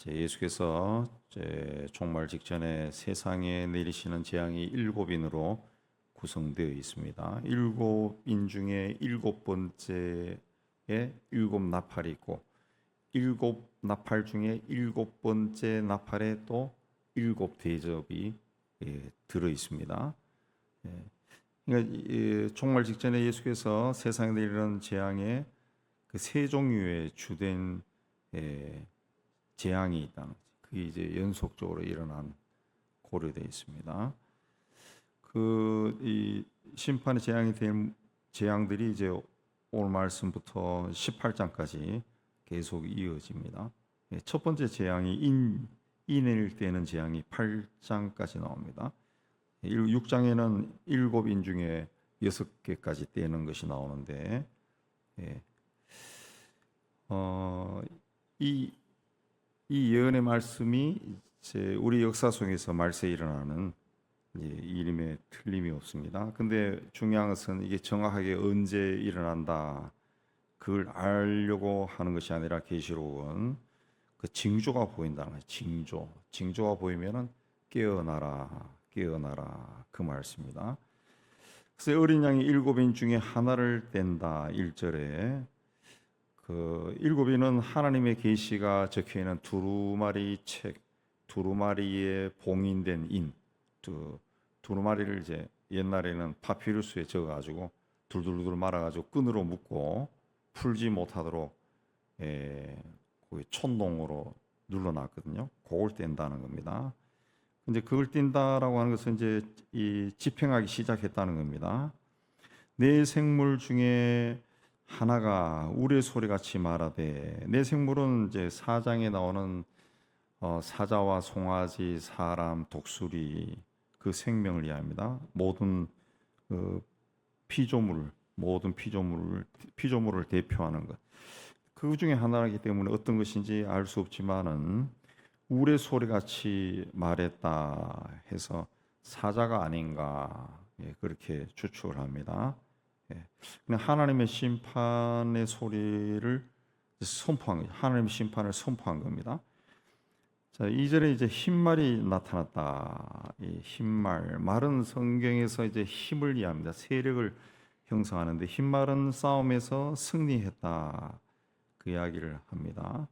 예수께서 종말 직전에 세상에 내리시는 재앙이 일곱인으로 구성되어 있습니다. 일곱인 중에 일곱 번째에 일곱 나팔이 있고, 일곱 나팔 중에 일곱 번째 나팔에 또 일곱 대접이 들어 있습니다. 그러니까 종말 직전에 예수께서 세상에 내리는 재앙에 그 세 종류의 주된 재앙이 있다는 거죠. 그게 이제 연속적으로 일어난 고려되어 있습니다. 이 심판의 재앙이 된 재앙들이 이제 오늘 말씀부터 18장까지 계속 이어집니다. 첫 번째 재앙이 인일 때는 재앙이 8장까지 나옵니다. 6장에는 일곱 인 중에 6개까지 떼는 것이 나오는데, 이 예언의 말씀이 이제 우리 역사 속에서 말세에 일어나는 일임에 틀림이 없습니다. 근데 중요한 것은 이게 정확하게 언제 일어난다, 그걸 알려고 하는 것이 아니라 계시록은 그 징조가 보인다는 거예요. 징조가 보이면은 깨어나라 그 말씀입니다. 그래서 어린 양이 일곱인 중에 하나를 뗀다 1절에 그 일곱인은 하나님의 계시가 적혀 있는 두루마리 책, 두루마리에 봉인된 인, 두루마리를 이제 옛날에는 파피루스에 적어가지고 둘둘둘 말아가지고 끈으로 묶고 풀지 못하도록 촌동으로 눌러놨거든요. 그걸 뗀다는 겁니다. 근데 그걸 뗀다라고 하는 것은 이제 이 집행하기 시작했다는 겁니다. 네 생물 중에 하나가 우레소리같이 말하되, 네 생물은 이제 4장에 나오는 사자와 송아지, 사람, 독수리, 그 생명을 이해합니다. 모든 피조물을 대표하는 것. 그 중에 하나이기 때문에 어떤 것인지 알 수 없지만은 우레소리같이 말했다 해서 사자가 아닌가, 그렇게 추측을 합니다. 그냥 하나님의 심판의 소리를 선포한 거죠. 하나님의 심판을 선포한 겁니다. 자, 2절에 이제 흰말이 나타났다. 이 흰말, 말은 성경에서 이제 힘을 이해합니다. 세력을 형성하는데, 흰말은 싸움에서 승리했다, 그 이야기를 합니다.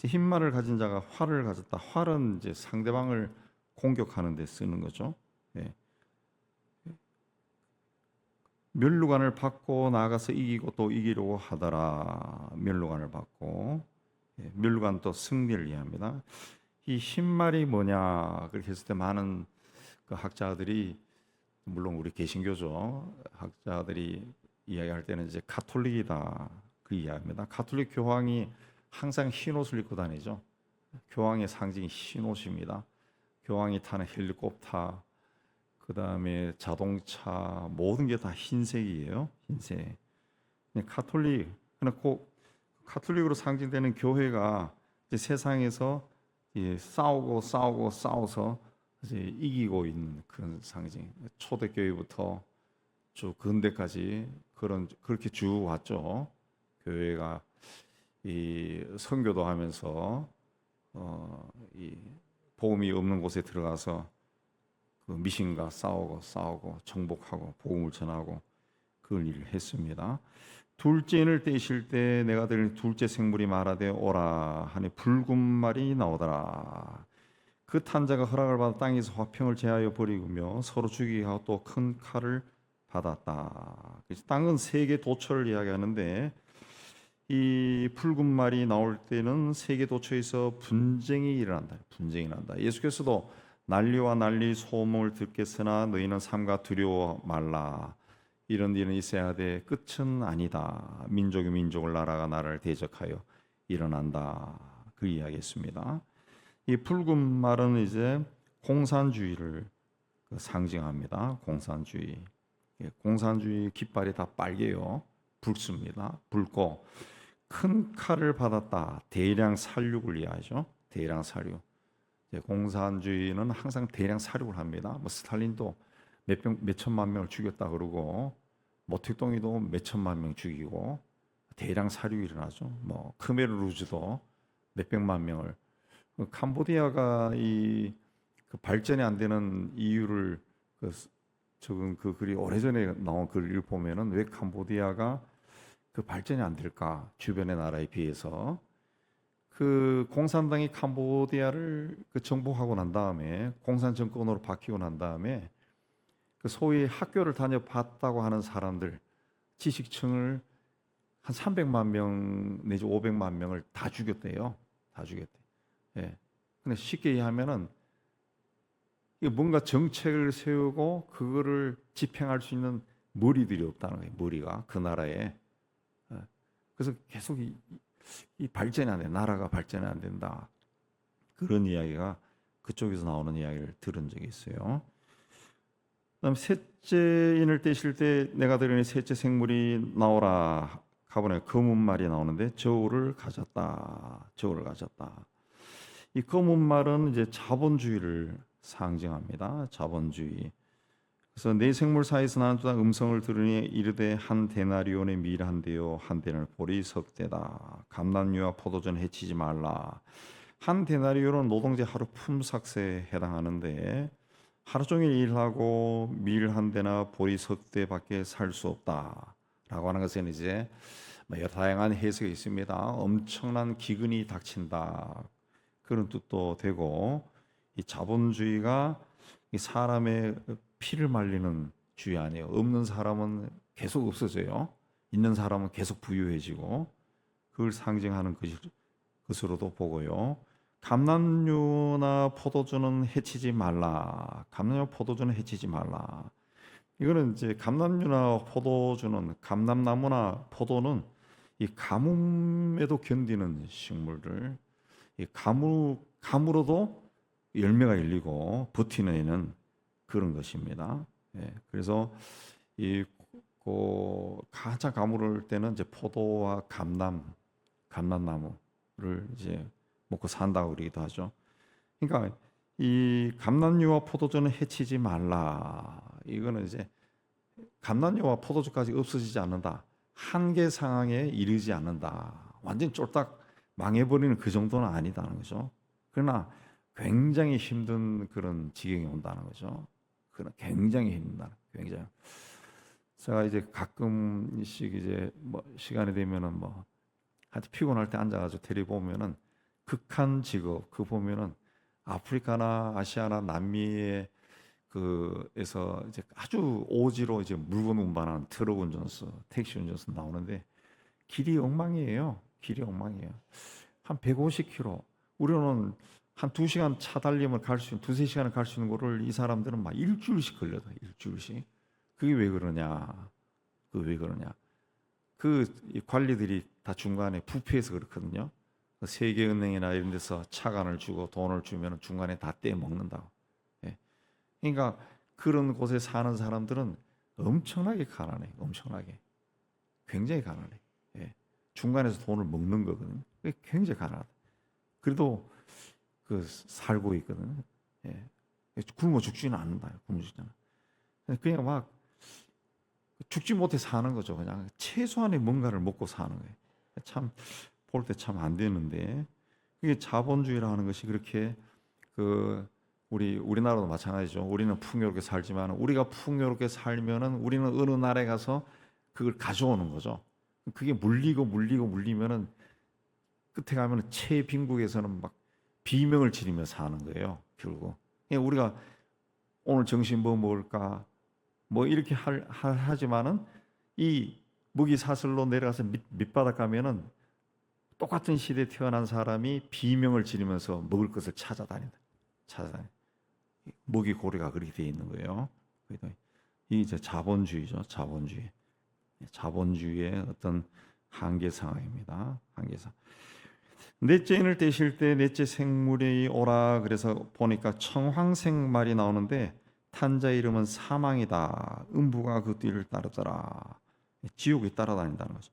흰말을 가진 자가 활을 가졌다. 활은 이제 상대방을 공격하는 데 쓰는 거죠. 멸루관을 받고 나가서 이기고 또 이기려고 하더라. 멸루관을 받고, 멸루관 또 승리를 이해합니다. 이 흰말이 뭐냐 그렇게 했을 때 많은 그 학자들이, 물론 우리 개신교죠, 학자들이 이야기할 때는 이제 가톨릭이다, 그 이야기입니다. 가톨릭 교황이 항상 흰 옷을 입고 다니죠. 교황의 상징이 흰 옷입니다. 교황이 타는 헬리콥터, 그 다음에 자동차, 모든 게 다 흰색이에요. 흰색. 가톨릭으로 상징되는 교회가 이제 세상에서 싸워서 이제 이기고 있는 그런 상징. 초대교회부터 쭉 근대까지 그렇게 쭉 왔죠. 교회가 이 선교도 하면서 이 복음이 없는 곳에 들어가서 그 미신과 싸우고 정복하고 복음을 전하고 그걸 일을 했습니다. 둘째 인을 떼실 때 내가 들은 둘째 생물이 말하되 오라 하니 붉은 말이 나오더라. 그 탄자가 허락을 받아 땅에서 화평을 제하여 버리며 서로 죽이게 하고 또 큰 칼을 받았다. 그래서 땅은 세계 도처를 이야기하는데, 이 붉은 말이 나올 때는 세계 도처에서 분쟁이 일어난다. 분쟁이 난다. 예수께서도 난리와 난리 소음을 듣겠으나 너희는 삼가 두려워 말라. 이런 일은 있어야 하되 끝은 아니다. 민족이 민족을, 나라가 나라를 대적하여 일어난다. 그 이야기했습니다. 이 붉은 말은 이제 공산주의를 상징합니다. 공산주의. 공산주의 깃발이 다 빨개요. 붉습니다. 붉고 큰 칼을 받았다. 대량 살육을 이해하죠. 대량 살육. 공산주의는 항상 대량 살육을 합니다. 스탈린도 몇천만 명을 죽였다 그러고, 모택동이도 몇천만 명 죽이고 대량 살육이 일어나죠. 크메르 루즈도 몇백만 명을 캄보디아가 그 발전이 안 되는 이유를 적은 그 글이 오래전에 나온 글을 보면은 왜 캄보디아가 그 발전이 안 될까? 주변의 나라에 비해서 그 공산당이 캄보디아를 그 정복하고 난 다음에 공산 정권으로 바뀌고 난 다음에 그 소위 학교를 다녀봤다고 하는 사람들 지식층을 한 300만 명 내지 500만 명을 다 죽였대요. 다 죽였대. 예. 근데 쉽게 얘기하면은 이게 뭔가 정책을 세우고 그거를 집행할 수 있는 머리들이 없다는 거예요. 머리가 그 나라에. 예. 그래서 계속 이 발전이 안 돼. 나라가 발전이 안 된다. 그런 이야기가 그쪽에서 나오는 이야기를 들은 적이 있어요. 그다음 셋째인을 떼실 때 내가 드리는 셋째 생물이 나오라 가보네. 검은 말이 나오는데 저울을 가졌다. 저울을 가졌다. 이 검은 말은 이제 자본주의를 상징합니다. 자본주의. 그래서 네 생물 사이에서 나는 또 음성을 들으니 이르되 한 데나리온의 밀 한 대요 한 대는 보리 석 대다. 감람류와 포도전 해치지 말라. 한 데나리온은 노동자 하루 품삯에 해당하는데 하루 종일 일하고 밀 한 대나 보리 석 대밖에 살 수 없다라고 하는 것은 이제 여러 다양한 해석이 있습니다. 엄청난 기근이 닥친다 그런 뜻도 되고 이 자본주의가 이 사람의 피를 말리는 주의 아니에요. 없는 사람은 계속 없어져요. 있는 사람은 계속 부유해지고 그걸 상징하는 것으로도 보고요. 감람류나 포도주는 해치지 말라. 감람류나 포도주는 해치지 말라. 이거는 이제 감람류나 포도주는 감람나무나 포도는 이 가뭄에도 견디는 식물들. 이 가물어도 열매가 열리고 버티는 애는 그런 것입니다. 예, 그래서 가장 가물을 때는 이제 포도와 감람나무를 이제 먹고 산다고 그러기도 하죠. 그러니까 이 감람류와 포도주는 해치지 말라. 이거는 이제 감람류와 포도주까지 없어지지 않는다. 한계 상황에 이르지 않는다. 완전 쫄딱 망해버리는 그 정도는 아니다는 거죠. 그러나 굉장히 힘든 그런 지경이 온다는 거죠. 그런 굉장히 힘든다. 굉장히. 제가 이제 가끔씩 이제 뭐 시간이 되면은 뭐 하여튼 피곤할 때 앉아가지고 테레비 보면은 극한 직업 그 보면은 아프리카나 아시아나 남미의 그에서 이제 아주 오지로 이제 물건 운반하는 트럭 운전수, 택시 운전수 나오는데 길이 엉망이에요. 길이 엉망이에요. 한 150km. 우리는 한 2시간 차 달리면 갈 수 있는, 2~3시간을 갈 수 있는 거를 이 사람들은 막 일주일씩 걸려요. 일주일씩. 그게 왜 그러냐? 그 왜 그러냐? 이 관리들이 다 중간에 부패해서 그렇거든요. 세계은행이나 이런 데서 차관을 주고 돈을 주면 중간에 다 떼먹는다고. 예. 그러니까 그런 곳에 사는 사람들은 엄청나게 가난해. 엄청나게. 굉장히 가난해. 예. 중간에서 돈을 먹는 거거든요. 굉장히 가난하다. 그래도 살고 있거든요. 예. 굶어 죽지는 않는다. 굶어 죽지 않아. 그냥 막 죽지 못해 사는 거죠. 그냥 최소한의 뭔가를 먹고 사는 거예요. 참 볼 때 참 안 되는데 이게 자본주의라는 것이 그렇게 우리나라도 마찬가지죠. 우리는 풍요롭게 살지만 우리가 풍요롭게 살면은 우리는 어느 나라에 가서 그걸 가져오는 거죠. 그게 물리면은 끝에 가면은 최빈국에서는 막 비명을 지르며 사는 거예요. 결국 우리가 오늘 점심 뭐 먹을까 뭐 이렇게 하지만은 이 먹이 사슬로 내려가서 밑바닥 가면은 똑같은 시대에 태어난 사람이 비명을 지르면서 먹을 것을 찾아다닌다. 먹이 고리가 그렇게 되어 있는 거예요. 이 이제 자본주의죠. 자본주의의 어떤 한계 상황입니다. 한계상. 넷째 인을 떼실 때 넷째 생물이 오라 그래서 보니까 청황색 말이 나오는데 탄자 이름은 사망이다. 음부가 그 뒤를 따르더라. 지옥이 따라다닌다는 거죠.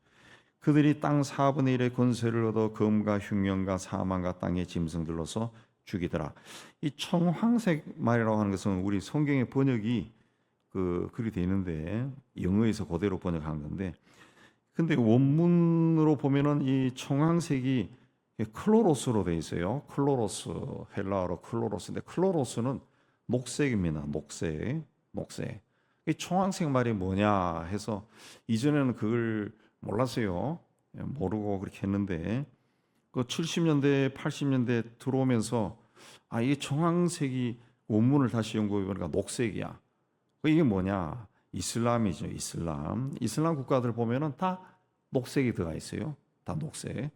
그들이 땅 4분의 1의 권세를 얻어 검과 흉년과 사망과 땅의 짐승들로서 죽이더라. 이 청황색 말이라고 하는 것은 우리 성경의 번역이 그렇게 되어 있는데 영어에서 그대로 번역한 건데 근데 원문으로 보면은 이 청황색이 클로로스로 돼 있어요. 클로로스, 헬라어로 클로로스인데 클로로스는 녹색입니다. 녹색, 녹색. 이 청황색 말이 뭐냐 해서 이전에는 그걸 몰랐어요. 모르고 그렇게 했는데 그 70년대, 80년대 들어오면서 이게 청황색이 원문을 다시 연구해 보니까 녹색이야. 이게 뭐냐? 이슬람이죠. 이슬람 국가들 보면은 다 녹색이 들어가 있어요. 다 녹색.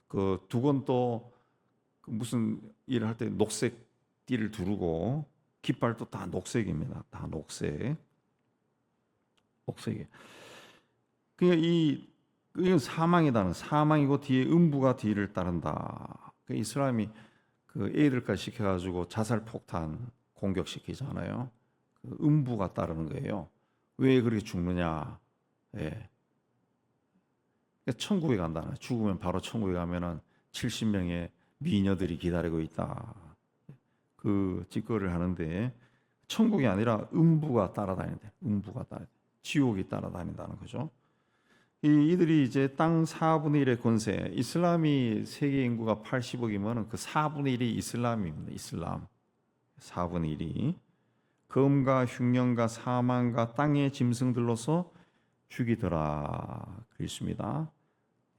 그 두건도 무슨 일을 할 때 녹색 띠를 두르고 깃발도 다 녹색입니다. 다 녹색. 녹색이. 그러니까 이건 사망이다는 사망이고 뒤에 음부가 뒤를 따른다. 그 이슬람이 그 애들까지 시켜가지고 자살 폭탄 공격시키잖아요. 그 음부가 따르는 거예요. 왜 그렇게 죽느냐? 예. 그러니까 천국에 간다는. 죽으면 바로 천국에 가면은 70명의 미녀들이 기다리고 있다. 그 직거를 하는데 천국이 아니라 음부가 따라다닌다. 음부가 따라. 지옥이 따라다닌다는 거죠. 이들이 이제 땅 4분의 1의 권세, 이슬람이 세계 인구가 80억이면 그 4분의 1이 이슬람입니다. 이슬람 4분의 1이 검과 흉년과 사망과 땅의 짐승들로서 죽이더라 그랬습니다.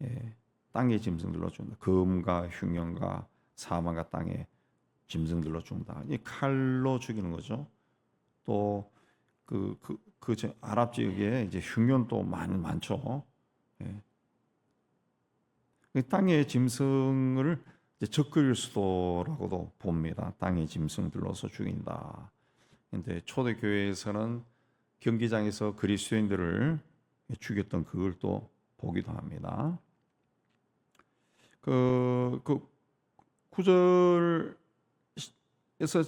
예, 땅의 짐승들로 죽는다. 검과 흉년과 사망과 땅의 짐승들로 죽는다. 이 칼로 죽이는 거죠. 또 아랍 지역에 이제 흉년도 많죠. 예. 땅의 짐승을 이제 적그리스도라고도 봅니다. 땅의 짐승들로서 죽인다. 근데 초대교회에서는 경기장에서 그리스도인들을 죽였던 그걸 또 보기도 합니다. 그 9절에서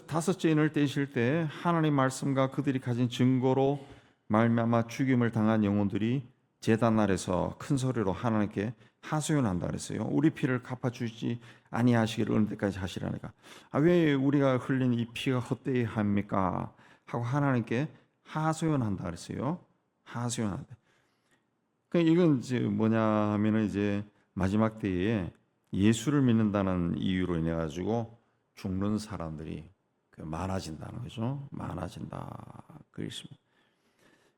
다섯째 인을 떼실 때 하나님 말씀과 그들이 가진 증거로 말미암아 죽임을 당한 영혼들이 제단 아래서 큰 소리로 하나님께 하소연한다 그랬어요. 우리 피를 갚아주지 아니하시기를 어느 때까지 하시라니까. 왜 우리가 흘린 이 피가 헛되이 합니까? 하고 하나님께 하소연한다 그랬어요. 하소연한다. 그러니까 이건 이제 뭐냐 하면은 이제 마지막 때에 예수를 믿는다는 이유로 인해 가지고 죽는 사람들이 많아진다는 거죠. 많아진다. 그렇습니다.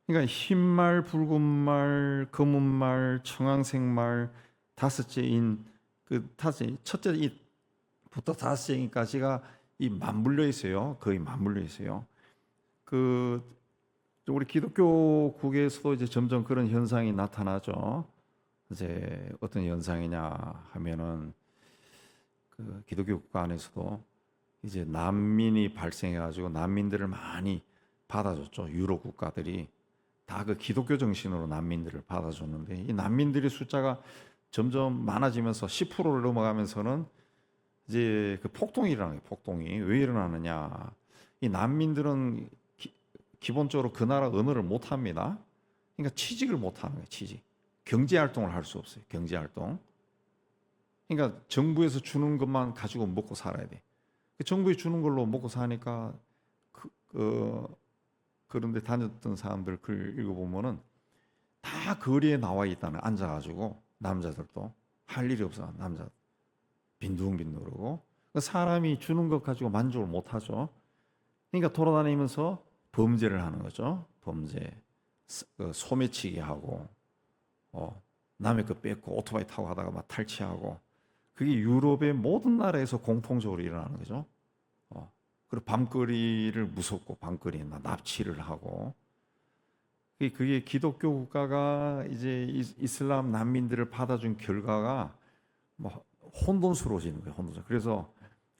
그러니까 흰말, 붉은말, 검은말, 청황색말 다섯째인 첫째 이부터 다섯째 인까지가 맞물려 있어요. 거의 맞물려 있어요. 우리 기독교국에서도 이제 점점 그런 현상이 나타나죠. 이제 어떤 현상이냐 하면은 그 기독교 국가 안에서도 이제 난민이 발생해가지고 난민들을 많이 받아줬죠. 유럽 국가들이 다 그 기독교 정신으로 난민들을 받아줬는데 이 난민들의 숫자가 점점 많아지면서 10%를 넘어가면서는 이제 그 폭동이 일어나요. 폭동이 왜 일어나느냐? 이 난민들은 기본적으로 그 나라 언어를 못 합니다. 그러니까 취직을 못 하는 거예요. 취직. 경제 활동을 할 수 없어요. 경제 활동. 그러니까 정부에서 주는 것만 가지고 먹고 살아야 돼. 정부에 주는 걸로 먹고 사니까 그런데 다녔던 사람들 글 읽어보면은 다 거리에 나와 있다는 앉아가지고 남자들도 할 일이 없어. 남자 빈둥빈둥하고 사람이 주는 것 가지고 만족을 못 하죠. 그러니까 돌아다니면서 범죄를 하는 거죠. 범죄, 소매치기 하고, 남의 거 뺏고 오토바이 타고 가다가 막 탈취하고, 그게 유럽의 모든 나라에서 공통적으로 일어나는 거죠. 그리고 밤거리를 무섭고 밤거리에 납치를 하고, 그게 기독교 국가가 이제 이슬람 난민들을 받아준 결과가 뭐 혼돈스러워지는 거예요. 혼돈스러워. 그래서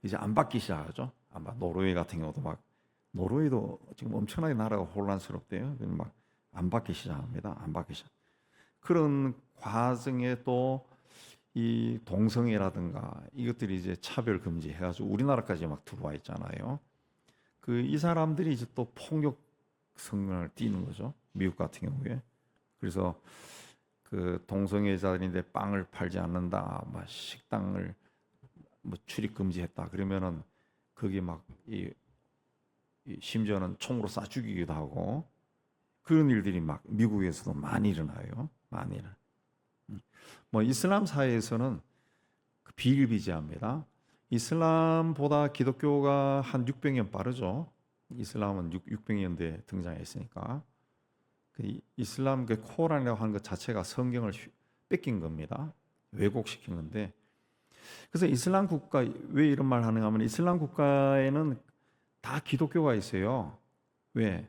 이제 안 받기 시작하죠. 아마 노르웨이 같은 경우도 막 노르웨이도 지금 엄청나게 나라가 혼란스럽대요. 막 안 받기 시작합니다. 안 받기 시작. 그런 과정에 또 이 동성애라든가 이것들이 이제 차별 금지 해가지고 우리나라까지 막 들어와 있잖아요. 이 사람들이 이제 또 폭력 성능을 띠는 거죠. 미국 같은 경우에. 그래서 그 동성애자들인데 빵을 팔지 않는다, 막 식당을 뭐 출입 금지했다. 그러면은 거기 막 심지어는 총으로 쏴 죽이기도 하고 그런 일들이 막 미국에서도 많이 일어나요. 많이 일어나. 뭐 이슬람 사회에서는 그 비일비재합니다. 이슬람보다 기독교가 한 600년 빠르죠. 이슬람은 600년대에 등장했으니까. 그 이슬람 그 코란이라고 하는 것 자체가 성경을 뺏긴 겁니다. 왜곡시킨 건데. 그래서 이슬람 국가 왜 이런 말 하는가 하면 이슬람 국가에는 다 기독교가 있어요. 왜?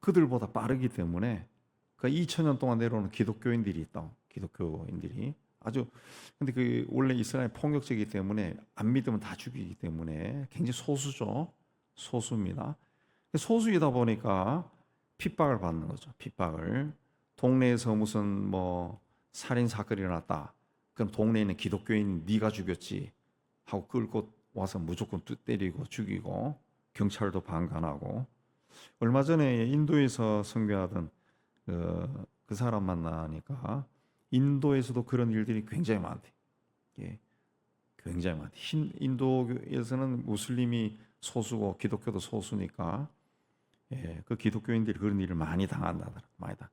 그들보다 빠르기 때문에. 그러니까 2000년 동안 내려오는 기독교인들이 있다. 기독교인들이 아주 근데 그 원래 이스라엘 폭력적이기 때문에 안 믿으면 다 죽이기 때문에 굉장히 소수죠. 소수입니다. 소수이다 보니까 핍박을 받는 거죠. 핍박을 동네에서 무슨 뭐 살인 사건이 일어났다. 그럼 동네에 있는 기독교인 네가 죽였지 하고 끌고 와서 무조건 때리고 죽이고 경찰도 방관하고 얼마 전에 인도에서 선교하던 그 사람 만나니까 인도에서도 그런 일들이 굉장히 많대. 예, 굉장히 많대. 인도에서는 무슬림이 소수고 기독교도 소수니까 예, 그 기독교인들이 그런 일을 많이 당한다더라. 많이 당.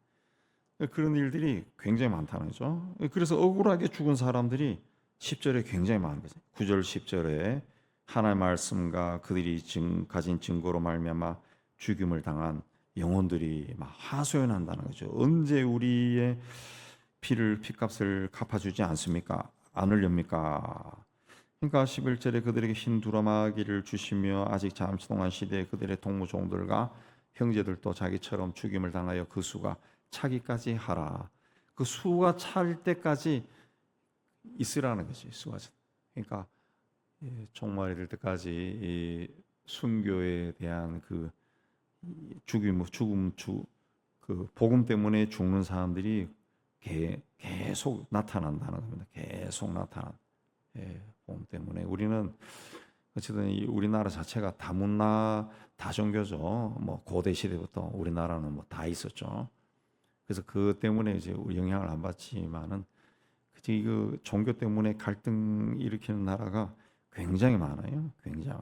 그런 일들이 굉장히 많다는 거죠. 그래서 억울하게 죽은 사람들이 10절에 굉장히 많은 거죠. 9절 10절에 하나님의 말씀과 그들이 가진 증거로 말미암아 죽임을 당한 영혼들이 막 하소연한다는 거죠. 언제 우리의 피값을 갚아주지 않습니까? 않으렵니까? 그러니까 11절에 그들에게 흰 두루마기를 주시며 아직 잠시 동안 시대에 그들의 동무종들과 형제들도 자기처럼 죽임을 당하여 그 수가 차기까지 하라. 그 수가 찰 때까지 있으라는 거지. 수가. 그러니까 종말이 될 때까지 이 순교에 대한 그 그 복음 때문에 죽는 사람들이 계속 나타난다는 겁니다. 계속 나타난. 복음 때문에 우리는 어쨌든 이 우리나라 자체가 다문화 다종교죠. 뭐 고대 시대부터 우리나라는 뭐 다 있었죠. 그래서 그 때문에 이제 우리 영향을 안 받지만은 그 종교 때문에 갈등 일으키는 나라가 굉장히 많아요. 굉장히.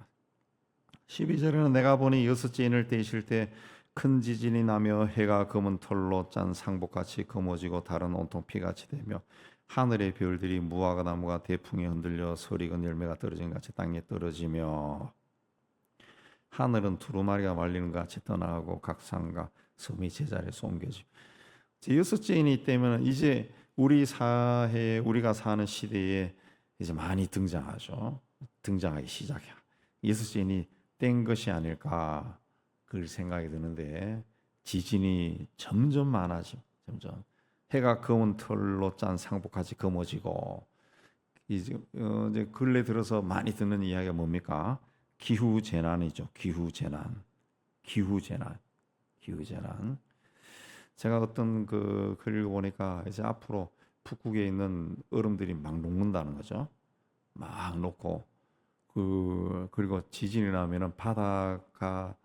12절에는 내가 보니 여섯째 인을 떼실 때 큰 지진이 나며 해가 검은 털로 짠 상복같이 검어지고 달은 온통 피같이 되며 하늘의 별들이 무화과 나무가 대풍에 흔들려 설익은 열매가 떨어진 같이 땅에 떨어지며 하늘은 두루마리가 말리는 것 같이 떠나가고 각 산과 섬이 제자리에서 옮겨지고 여섯째 인이 때문에 이제 우리 사회에 우리가 사는 시대에 이제 많이 등장하기 시작해요. 여섯째 인이 뗀 것이 아닐까 그 생각이 드는데 지진이 점점 많아지고 점점 해가 검은 털로 짠 상복같이 검어지고 이제 근래 들어서 많이 듣는 이야기가 뭡니까? 기후 재난이죠. 기후 재난. 제가 어떤 그 글을 보니까 이제 앞으로 북극에 있는 얼음들이 막 녹는다는 거죠. 막 녹고 그리고 지진이 나면은 바다가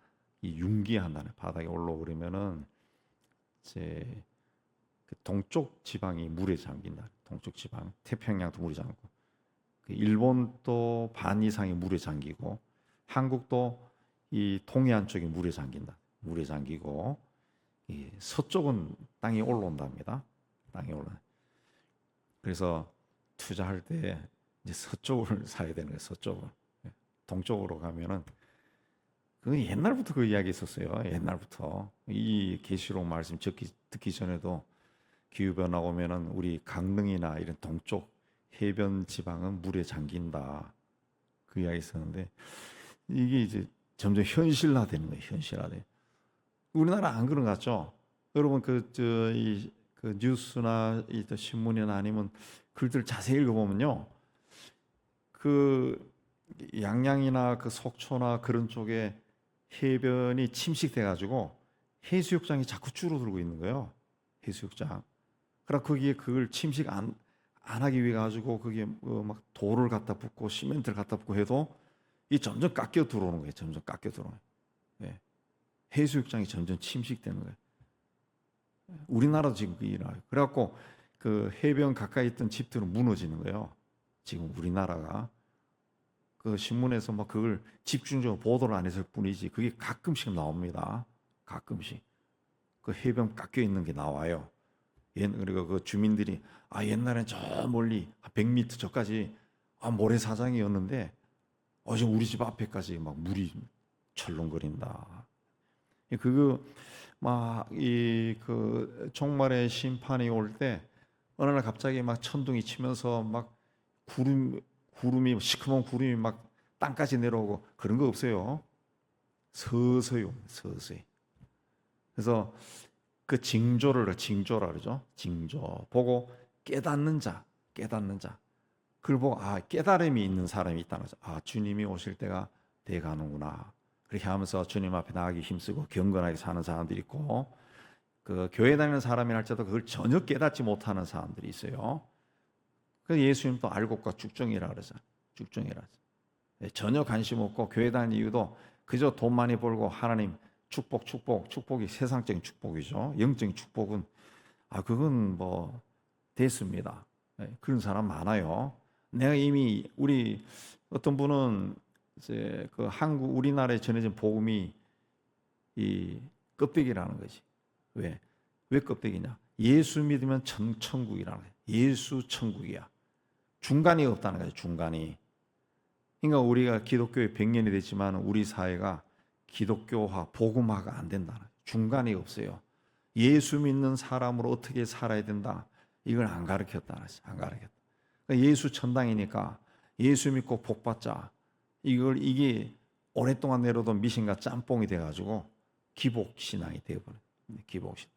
이 융기한다네. 바닥에 올라오려면은 이제 그 동쪽 지방이 물에 잠긴다. 동쪽 지방, 태평양도 물에 잠기고, 그 일본도 반 이상이 물에 잠기고, 한국도 이 동해안 쪽이 물에 잠긴다. 물에 잠기고, 이 서쪽은 땅이 올라온답니다. 땅이 올라. 그래서 투자할 때 이제 서쪽을 사야 되는 거예요. 서쪽을. 동쪽으로 가면은 그 옛날부터 그 이야기 있었어요. 옛날부터 이 계시록 말씀 듣기 전에도 기후 변화 오면은 우리 강릉이나 이런 동쪽 해변 지방은 물에 잠긴다. 그 이야기 있었는데 이게 이제 점점 현실화되는 거예요. 현실화돼. 우리나라 안 그런 것 같죠? 여러분 그 뉴스나 이 신문이나 아니면 글들 자세히 읽어보면요, 그 양양이나 그 속초나 그런 쪽에 해변이 침식돼 가지고 해수욕장이 자꾸 줄어들고 있는 거예요. 해수욕장. 그러나 거기에 그걸 침식 안 하기 위해 가지고 거기에 막 돌을 갖다 붓고 시멘트를 갖다 붓고 해도 이 점점 깎여 들어오는 거예요. 점점 깎여 들어오는 거예요. 네. 해수욕장이 점점 침식되는 거예요. 우리나라도 지금 그 일을 해요. 그래갖고 그 해변 가까이 있던 집들은 무너지는 거예요. 지금 우리나라가. 그 신문에서 막 그걸 집중적으로 보도를 안 했을 뿐이지 그게 가끔씩 나옵니다. 가끔씩 그 해변 깎여 있는 게 나와요. 그리고 그 주민들이 옛날엔 저 멀리 100m 저까지 모래사장이었는데 지금 우리 집 앞에까지 막 물이 철렁거린다. 그 종말의 심판이 올 때 어느 날 갑자기 막 천둥이 치면서 막 구름이 시커먼 구름이 막 땅까지 내려오고 그런 거 없어요. 서서히 옵니다. 서서히. 그래서 그 징조라 그러죠. 징조 보고 깨닫는 자. 그걸 보고 깨달음이 있는 사람이 있다는 거죠. 주님이 오실 때가 돼 가는구나. 그렇게 하면서 주님 앞에 나가기 힘쓰고 경건하게 사는 사람들이 있고, 그 교회 다니는 사람이 할지라도 그걸 전혀 깨닫지 못하는 사람들이 있어요. 그래서 예수님 또 알곡과 죽정이라 그러죠. 죽정이라. 전혀 관심 없고 교회 다니는 이유도 그저 돈 많이 벌고 하나님 축복이 세상적인 축복이죠. 영적인 축복은 그건 뭐 됐습니다. 그런 사람 많아요. 내가 이미 우리 어떤 분은 이제 그 우리나라에 전해진 복음이 이 껍데기라는 거지. 왜 껍데기냐? 예수 믿으면 천국이라는 거야. 예수 천국이야. 중간이 없다는 거죠. 중간이. 그러니까 우리가 기독교에 100년이 됐지만 우리 사회가 기독교화, 복음화가 안 된다는 거예요. 중간이 없어요. 예수 믿는 사람으로 어떻게 살아야 된다. 이걸 안 가르쳤다는 거지. 안 가르쳤다. 그러니까 예수 천당이니까 예수 믿고 복 받자. 이게 오랫동안 내려던 미신과 짬뽕이 돼가지고 기복 신앙이 되어버려. 기복 신앙.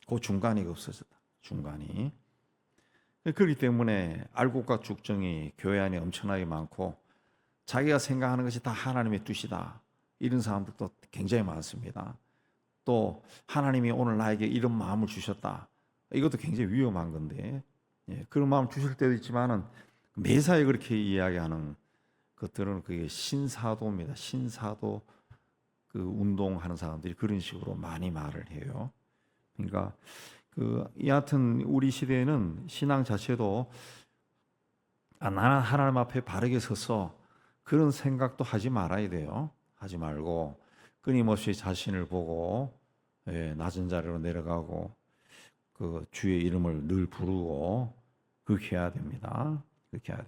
그 중간이 없어졌다. 중간이. 그렇기 때문에 알곡과 죽정이 교회 안에 엄청나게 많고 자기가 생각하는 것이 다 하나님의 뜻이다. 이런 사람들도 굉장히 많습니다. 또 하나님이 오늘 나에게 이런 마음을 주셨다. 이것도 굉장히 위험한 건데 그런 마음을 주실 때도 있지만은 매사에 그렇게 이야기하는 것들은 그게 신사도입니다. 신사도 그 운동하는 사람들이 그런 식으로 많이 말을 해요. 그러니까 여하튼 우리 시대에는 신앙 자체도 나는 하나님 앞에 바르게 서서 그런 생각도 하지 말아야 돼요. 하지 말고 끊임없이 자신을 보고 낮은 자리로 내려가고 그 주의 이름을 늘 부르고 그렇게 해야 됩니다. 그렇게 해야 돼.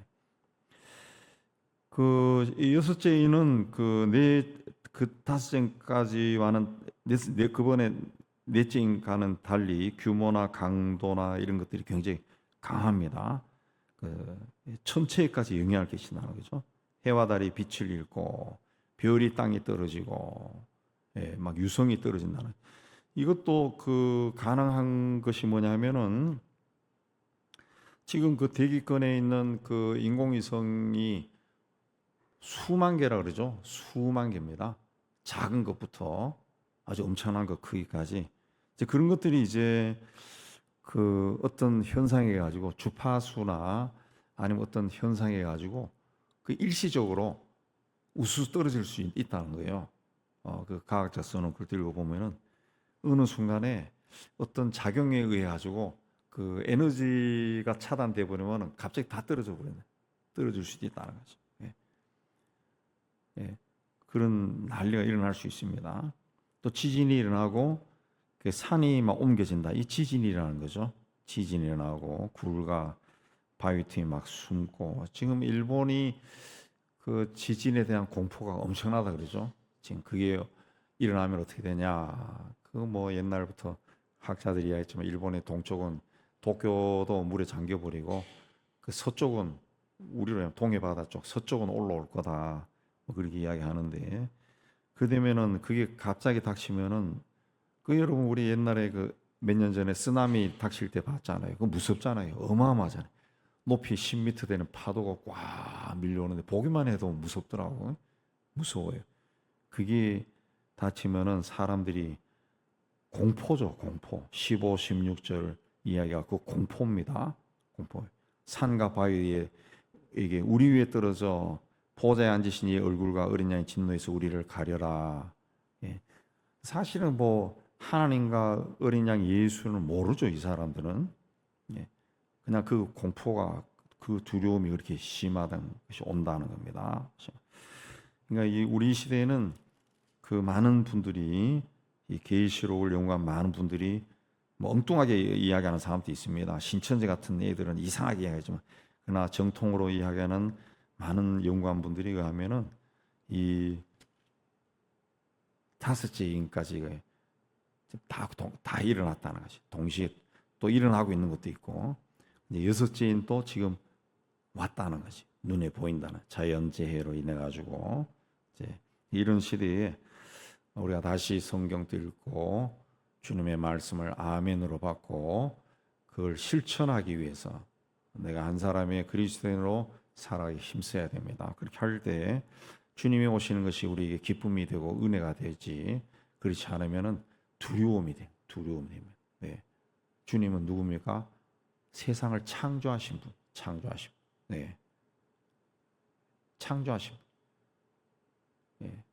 그 여섯째는 그 다섯째까지와는 그번에 넷째인과는 달리 규모나 강도나 이런 것들이 굉장히 강합니다. 그 천체까지 영향을 끼친다는 거죠. 해와 달이 빛을 잃고 별이 땅에 떨어지고 막 유성이 떨어진다는. 이것도 그 가능한 것이 뭐냐면은 지금 그 대기권에 있는 그 인공위성이 수만 개라 그러죠. 수만 개입니다. 작은 것부터 아주 엄청난 것 크기까지. 이제 그런 것들이 이제 그 어떤 현상에 가지고 주파수나 아니면 어떤 현상에 가지고 그 일시적으로 우수 떨어질 수 있다는 거예요. 그 과학자 쓰는 글 읽어보면은 어느 순간에 어떤 작용에 의해 가지고 그 에너지가 차단돼 버리면 갑자기 다 떨어져 버리네. 떨어질 수도 있다는 거죠. 그런 난리가 일어날 수 있습니다. 또 지진이 일어나고 그 산이 막 옮겨진다. 이 지진이라는 거죠. 지진이 일어나고 굴과 바위 틈이 막 숨고 지금 일본이 그 지진에 대한 공포가 엄청나다 그러죠. 지금 그게 일어나면 어떻게 되냐. 그 뭐 옛날부터 학자들이 이야기했지만 일본의 동쪽은 도쿄도 물에 잠겨버리고 그 서쪽은 우리로 하면 동해바다 쪽 서쪽은 올라올 거다. 뭐 그렇게 이야기하는데 그러면은 그게 갑자기 닥치면은 그 여러분 우리 옛날에 그 몇 년 전에 쓰나미 닥칠 때 봤잖아요. 그거 무섭잖아요. 어마어마하잖아요. 높이 10m 되는 파도가 꽉 밀려오는데 보기만 해도 무섭더라고요. 무서워요. 그게 닥치면은 사람들이 공포죠. 공포. 15, 16절 이야기가 그 공포입니다. 공포. 산과 바위에 이게 우리 위에 떨어져 보좌에 앉으신 이의 얼굴과 어린 양의 진노에서 우리를 가려라. 사실은 뭐 하나님과 어린 양 예수는 모르죠. 이 사람들은. 그냥 그 공포가 그 두려움이 그렇게 심하다는 것이 온다는 겁니다. 그러니까 이 우리 시대에는 그 많은 분들이 이 계시록을 연구한 많은 분들이 뭐 엉뚱하게 이야기하는 사람도 있습니다. 신천지 같은 애들은 이상하게 이야기하지만 그러나 정통으로 이야기하는 많은 연구한 분들이 하면은 이 다섯째 인까지 다 일어났다는 것이 동시에 또 일어나고 있는 것도 있고 이제 여섯째 인도 지금 왔다는 것이 눈에 보인다는 자연재해로 인해 가지고 이제 이런 시대에 우리가 다시 성경도 읽고 주님의 말씀을 아멘으로 받고 그걸 실천하기 위해서 내가 한 사람의 그리스도인으로 살아가기 힘써야 됩니다. 그렇게 할 때 주님이 오시는 것이 우리에게 기쁨이 되고 은혜가 되지 그렇지 않으면은 두려움이 됩니다. 네. 주님은 누굽니까? 세상을 창조하신 분, 창조하신 분. 네. 창조하신 분. 네.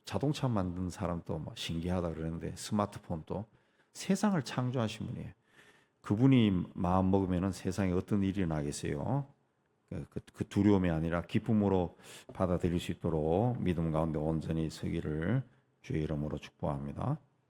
자동차 만든 사람도 뭐 신기하다 그러는데 스마트폰도 세상을 창조하신 분이에요. 그분이 마음 먹으면은 세상에 어떤 일이 나겠어요? 그 두려움이 아니라 기쁨으로 받아들일 수 있도록 믿음 가운데 온전히 서기를 주의 이름으로 축복합니다.